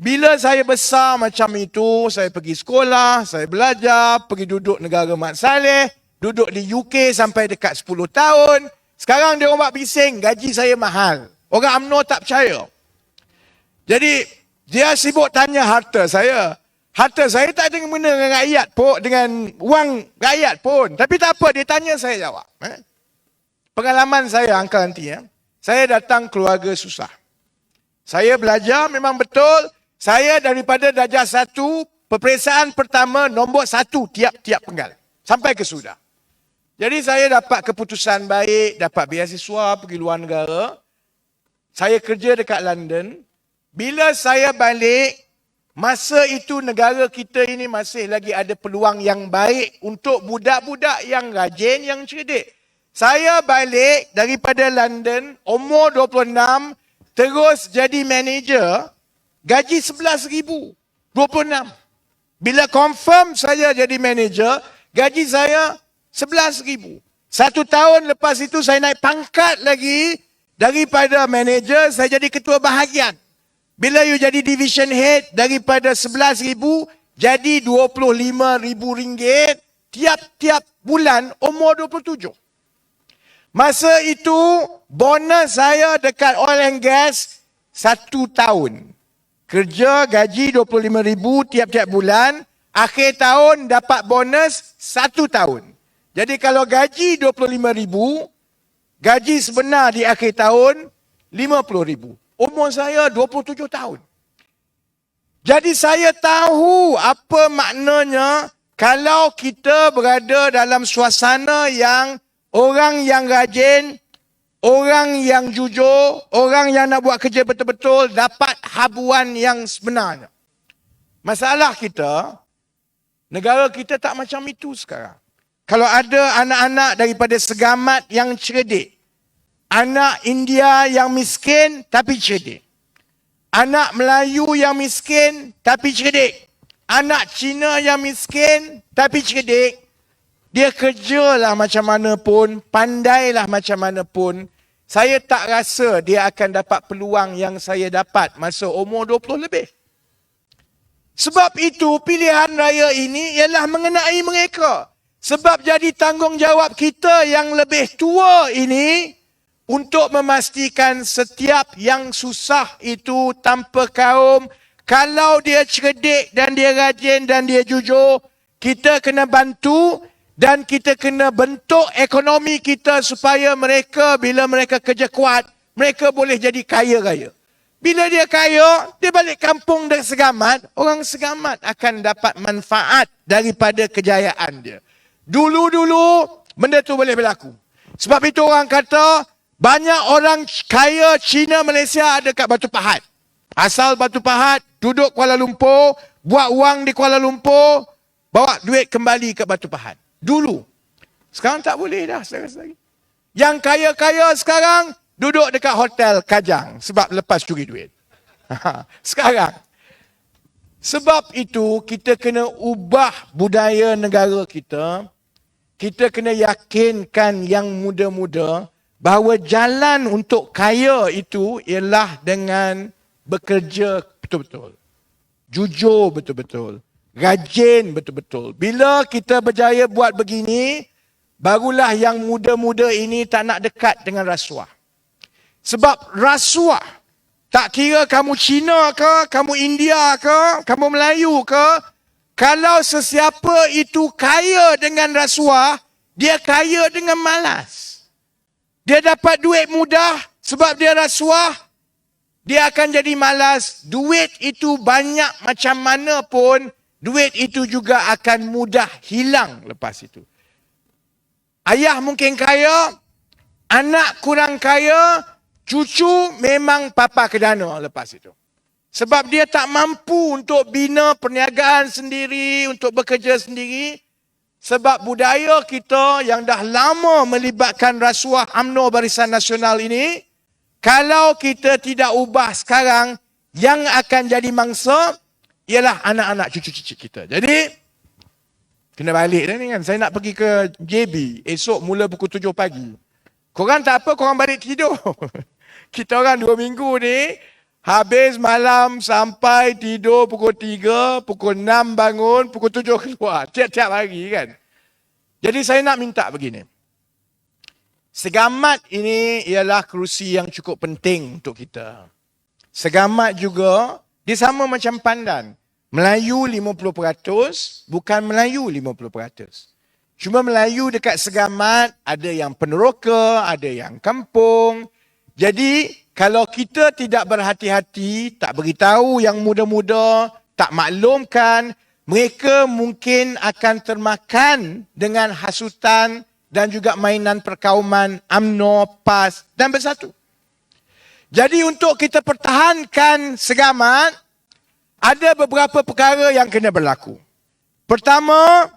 Bila saya besar macam itu, saya pergi sekolah, saya belajar, pergi duduk negara Mat Saleh, duduk di UK sampai dekat 10 tahun. Sekarang dia orang buat bising, gaji saya mahal. Orang UMNO tak percaya. Jadi, dia sibuk tanya harta saya. Harta saya tak ada kena dengan rakyat pun, dengan wang rakyat pun. Tapi tak apa, dia tanya saya jawab. Pengalaman saya, uncle nanti. Saya datang keluarga susah. Saya belajar memang betul. Saya daripada darjah 1 Peperiksaan pertama nombor 1 tiap-tiap penggal. Sampai ke sudah. Jadi saya dapat keputusan baik, dapat beasiswa pergi luar negara. Saya kerja dekat London. Bila saya balik, masa itu negara kita ini masih lagi ada peluang yang baik untuk budak-budak yang rajin, yang cerdik. Saya balik daripada London, umur 26, terus jadi manager, gaji 11,000. 26. Bila confirm saya jadi manager, gaji saya 11,000. 1 tahun lepas itu saya naik pangkat lagi, daripada manager saya jadi ketua bahagian. Bila you jadi division head, daripada 11,000 jadi 25,000 ringgit tiap-tiap bulan umur 27. Masa itu bonus saya dekat oil and gas 1 tahun. Kerja gaji 25,000 tiap-tiap bulan, akhir tahun dapat bonus 1 tahun. Jadi kalau gaji 25,000, gaji sebenar di akhir tahun 50,000. Umur saya 27 tahun. Jadi saya tahu apa maknanya kalau kita berada dalam suasana yang orang yang rajin, orang yang jujur, orang yang nak buat kerja betul-betul dapat habuan yang sebenarnya. Masalah kita, negara kita tak macam itu sekarang. Kalau ada anak-anak daripada segamat yang cerdik, anak India yang miskin tapi cerdik. Anak Melayu yang miskin tapi cerdik. Anak Cina yang miskin tapi cerdik. Dia kerjalah macam mana pun, pandailah macam mana pun. Saya tak rasa dia akan dapat peluang yang saya dapat masa umur 20 lebih. Sebab itu pilihan raya ini ialah mengenai mereka. Sebab jadi tanggungjawab kita yang lebih tua ini untuk memastikan setiap yang susah itu tanpa kaum, kalau dia cerdik dan dia rajin dan dia jujur, kita kena bantu dan kita kena bentuk ekonomi kita supaya mereka bila mereka kerja kuat, mereka boleh jadi kaya-raya. Bila dia kaya, dia balik kampung dan segamat, orang segamat akan dapat manfaat daripada kejayaan dia. Dulu-dulu benda tu boleh berlaku. Sebab itu orang kata banyak orang kaya Cina, Malaysia ada kat Batu Pahat. Asal Batu Pahat, duduk Kuala Lumpur, buat wang di Kuala Lumpur, bawa duit kembali ke Batu Pahat. Dulu. Sekarang tak boleh dah. Yang kaya-kaya sekarang duduk dekat hotel Kajang sebab lepas curi duit. Sekarang. Sebab itu kita kena ubah budaya negara kita. Kita kena yakinkan yang muda-muda bahawa jalan untuk kaya itu ialah dengan bekerja betul-betul. Jujur betul-betul. Rajin betul-betul. Bila kita berjaya buat begini, barulah yang muda-muda ini tak nak dekat dengan rasuah. Sebab rasuah, tak kira kamu Cina ke, kamu India ke, kamu Melayu ke, kalau sesiapa itu kaya dengan rasuah, dia kaya dengan malas. Dia dapat duit mudah sebab dia rasuah, dia akan jadi malas. Duit itu banyak macam mana pun, duit itu juga akan mudah hilang lepas itu. Ayah mungkin kaya, anak kurang kaya, cucu memang papa kedana lepas itu. Sebab dia tak mampu untuk bina perniagaan sendiri, untuk bekerja sendiri. Sebab budaya kita yang dah lama melibatkan rasuah UMNO Barisan Nasional ini, kalau kita tidak ubah sekarang, yang akan jadi mangsa ialah anak-anak cucu-cucu kita. Jadi, kena balik dah ni kan. Saya nak pergi ke JB, esok mula pukul 7 pagi. Korang tak apa, korang balik tidur. Kita orang 2 minggu ni, habis malam sampai tidur pukul 3, pukul 6 bangun, pukul 7 keluar. Tiap-tiap hari kan. Jadi saya nak minta begini. Segamat ini ialah kerusi yang cukup penting untuk kita. Segamat juga, dia sama macam pandan. Melayu 50%, bukan Melayu 50%. Cuma Melayu dekat segamat, ada yang peneroka, ada yang kampung. Jadi, kalau kita tidak berhati-hati, tak beritahu yang muda-muda, tak maklumkan, mereka mungkin akan termakan dengan hasutan dan juga mainan perkauman UMNO, PAS dan Bersatu. Jadi untuk kita pertahankan segamat, ada beberapa perkara yang kena berlaku. Pertama,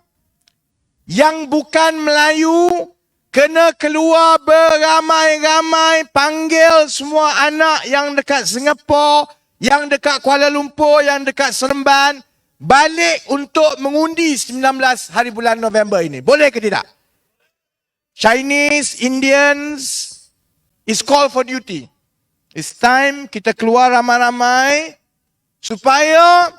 yang bukan Melayu kena keluar beramai-ramai, panggil semua anak yang dekat Singapura, yang dekat Kuala Lumpur, yang dekat Seremban, balik untuk mengundi 19 hari bulan November ini. Boleh ke tidak? Chinese, Indians, is call for duty. It's time kita keluar ramai-ramai supaya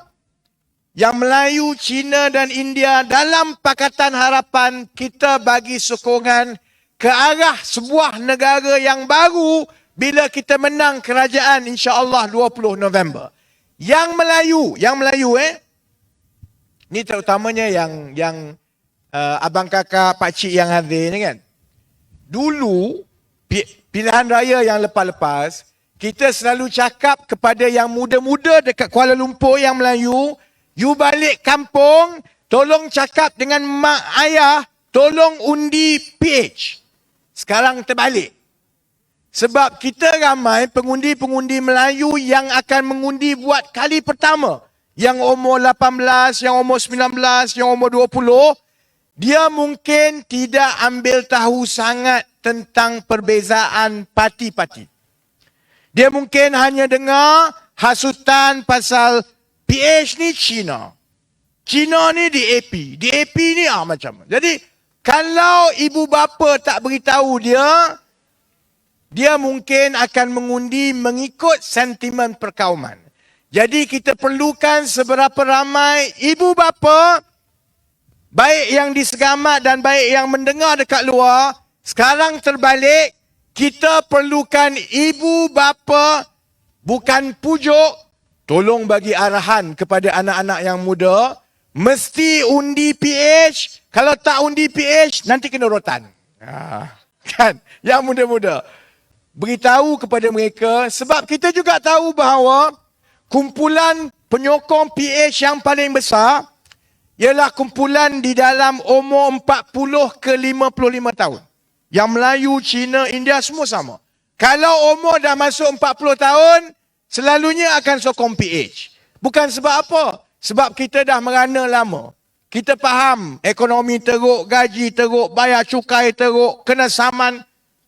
yang Melayu, Cina dan India dalam Pakatan Harapan kita bagi sokongan ke arah sebuah negara yang baru bila kita menang kerajaan insya-Allah 20 November. Yang Melayu ni terutamanya yang abang kakak pak cik yang hadir ni kan. Dulu pilihan raya yang lepas-lepas kita selalu cakap kepada yang muda-muda dekat Kuala Lumpur yang Melayu, you balik kampung, tolong cakap dengan mak ayah, tolong undi PH. Sekarang terbalik. Sebab kita ramai pengundi-pengundi Melayu yang akan mengundi buat kali pertama. Yang umur 18, yang umur 19, yang umur 20, dia mungkin tidak ambil tahu sangat tentang perbezaan parti-parti. Dia mungkin hanya dengar hasutan pasal PH ni Cina. Cina ni DAP. DAP ni macam. Jadi kalau ibu bapa tak beritahu dia mungkin akan mengundi mengikut sentimen perkauman. Jadi kita perlukan seberapa ramai ibu bapa, baik yang di Segamat dan baik yang mendengar dekat luar, sekarang terbalik, kita perlukan ibu bapa bukan pujuk, tolong bagi arahan kepada anak-anak yang muda, mesti undi PH, kalau tak undi PH nanti kena rotan. Kan? Yang muda-muda. Beritahu kepada mereka, sebab kita juga tahu bahawa kumpulan penyokong PH yang paling besar ialah kumpulan di dalam umur 40 ke 55 tahun. Yang Melayu, Cina, India semua sama. Kalau umur dah masuk 40 tahun, selalunya akan sokong PH. Bukan sebab apa? Sebab kita dah merana lama. Kita faham ekonomi teruk, gaji teruk, bayar cukai teruk, kena saman.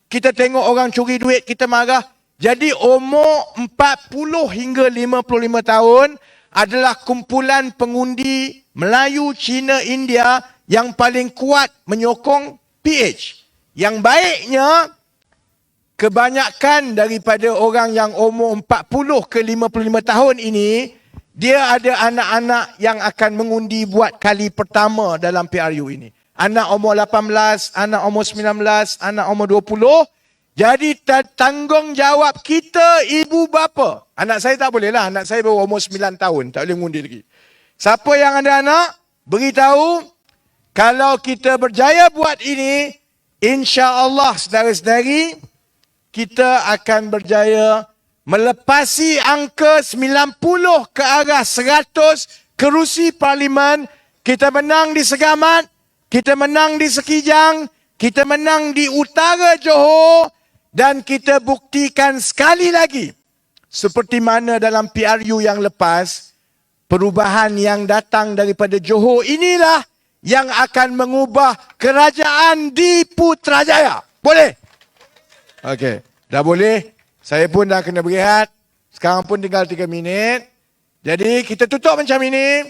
Kita tengok orang curi duit, kita marah. Jadi umur 40 hingga 55 tahun adalah kumpulan pengundi Melayu, Cina, India yang paling kuat menyokong PH. Yang baiknya, kebanyakan daripada orang yang umur 40 ke 55 tahun ini, dia ada anak-anak yang akan mengundi buat kali pertama dalam PRU ini. Anak umur 18, anak umur 19, anak umur 20. Jadi tanggungjawab kita ibu bapa. Anak saya tak boleh lah. Anak saya baru umur 9 tahun. Tak boleh mengundi lagi. Siapa yang ada anak, beritahu. Kalau kita berjaya buat ini, insya-Allah saudara-saudari, kita akan berjaya melepasi angka 90 ke arah 100 kerusi parlimen. Kita menang di Segamat, kita menang di Sekijang, kita menang di utara Johor dan kita buktikan sekali lagi seperti mana dalam PRU yang lepas, perubahan yang datang daripada Johor inilah yang akan mengubah kerajaan di Putrajaya. Boleh? Okey, dah boleh. Saya pun dah kena berehat. Sekarang pun tinggal 3 minit. Jadi kita tutup macam ini.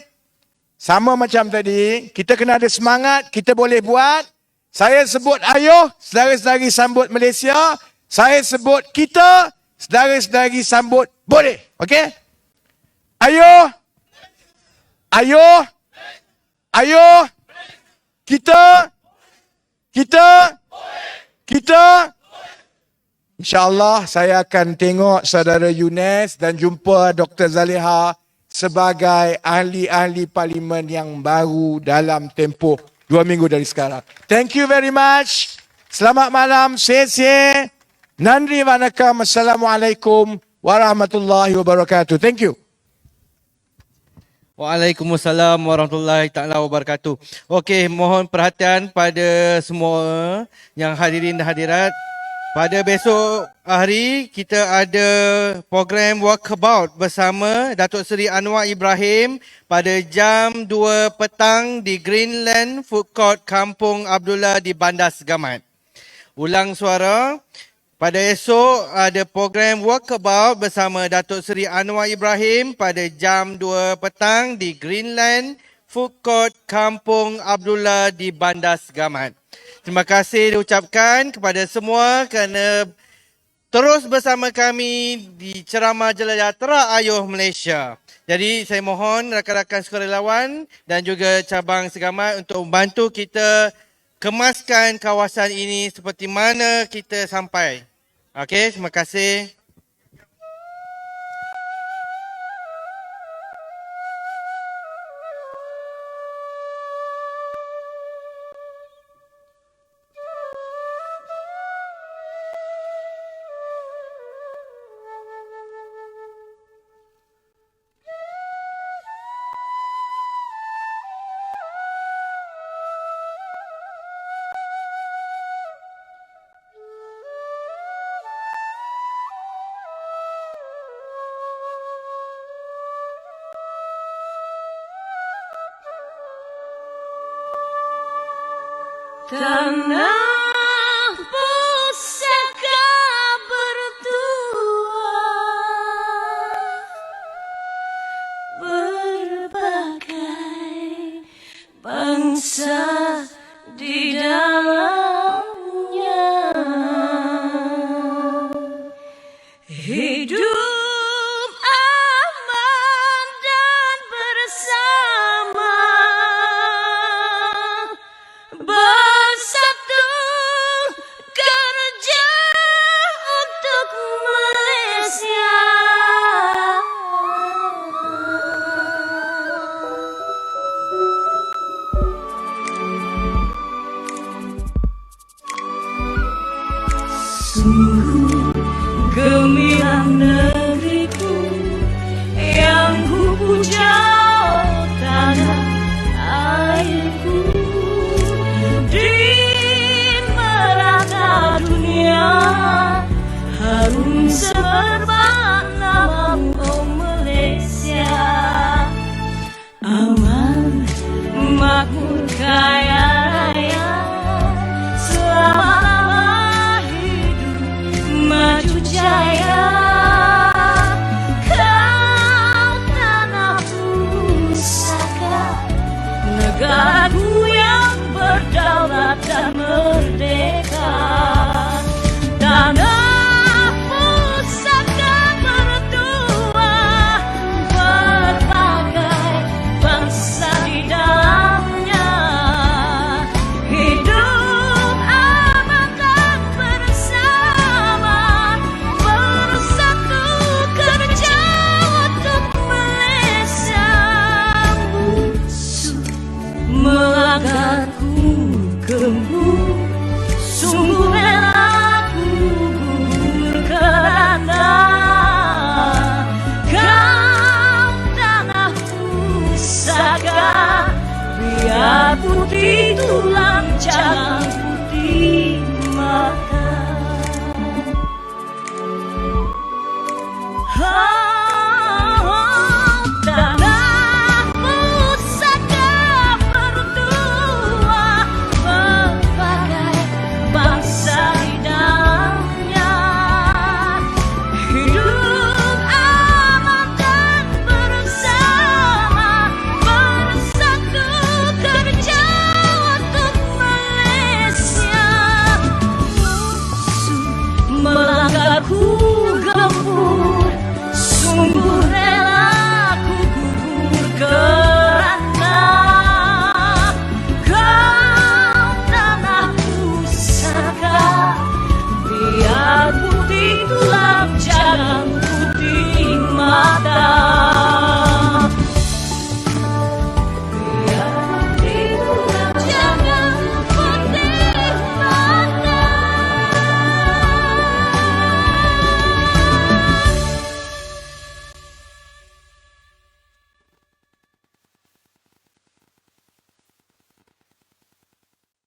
Sama macam tadi. Kita kena ada semangat. Kita boleh buat. Saya sebut ayuh, saudara-saudari sambut Malaysia. Saya sebut kita, saudara-saudari sambut boleh. Okey? Ayuh. Ayuh. Ayuh. Kita. InsyaAllah saya akan tengok saudara Yunes dan jumpa Dr. Zaliha sebagai ahli-ahli parlimen yang baru dalam tempoh 2 minggu dari sekarang. Thank you very much. Selamat malam. Sesi. Nandri Vanakam. Assalamualaikum warahmatullahi wabarakatuh. Thank you. Waalaikumsalam warahmatullahi taala wabarakatuh. Okey, mohon perhatian pada semua yang hadirin dan hadirat. Pada besok hari kita ada program walkabout bersama Datuk Seri Anwar Ibrahim pada jam 2 petang di Greenland Food Court Kampung Abdullah di Bandar Segamat. Ulang suara. Pada esok ada program walkabout bersama Datuk Seri Anwar Ibrahim pada jam 2 petang di Greenland Food Court Kampung Abdullah di Bandar Segamat. Terima kasih diucapkan kepada semua kerana terus bersama kami di ceramah jelajah Terayuh Malaysia. Jadi saya mohon rakan-rakan sukarelawan dan juga cabang Segamat untuk membantu kita kemaskan kawasan ini seperti mana kita sampai. Okey, terima kasih. Tanah pusaka bertua, berbagai bangsa di dalamnya. Hidup aman dan bersama, bersatu kerja untuk Malaysia. Sungguh gemilang negeriku yang ku puja, tanah airku. Di merata dunia harum semerbak namamu, oh Malaysia. Aman, makmur, kaya raya, selama hidup maju jaya. Kau tanah pusaka, negaraku yang berdaulat dan merdeka. Tanah pusaka bertua, berbagai bangsa di dalamnya. Hidup aman dan bersama, bersatu kerja untuk Malaysia. Musuh melanggarku gembur, sungguh rela ku gugur kerana kau tanah pusaka. Biar putih tulang, jangan putih mata. Tanah pusaka bertua, berbagai bangsa di dalamnya. Hidup aman dan bersama, bersatu kerja untuk Malaysia. Musuh melanggarku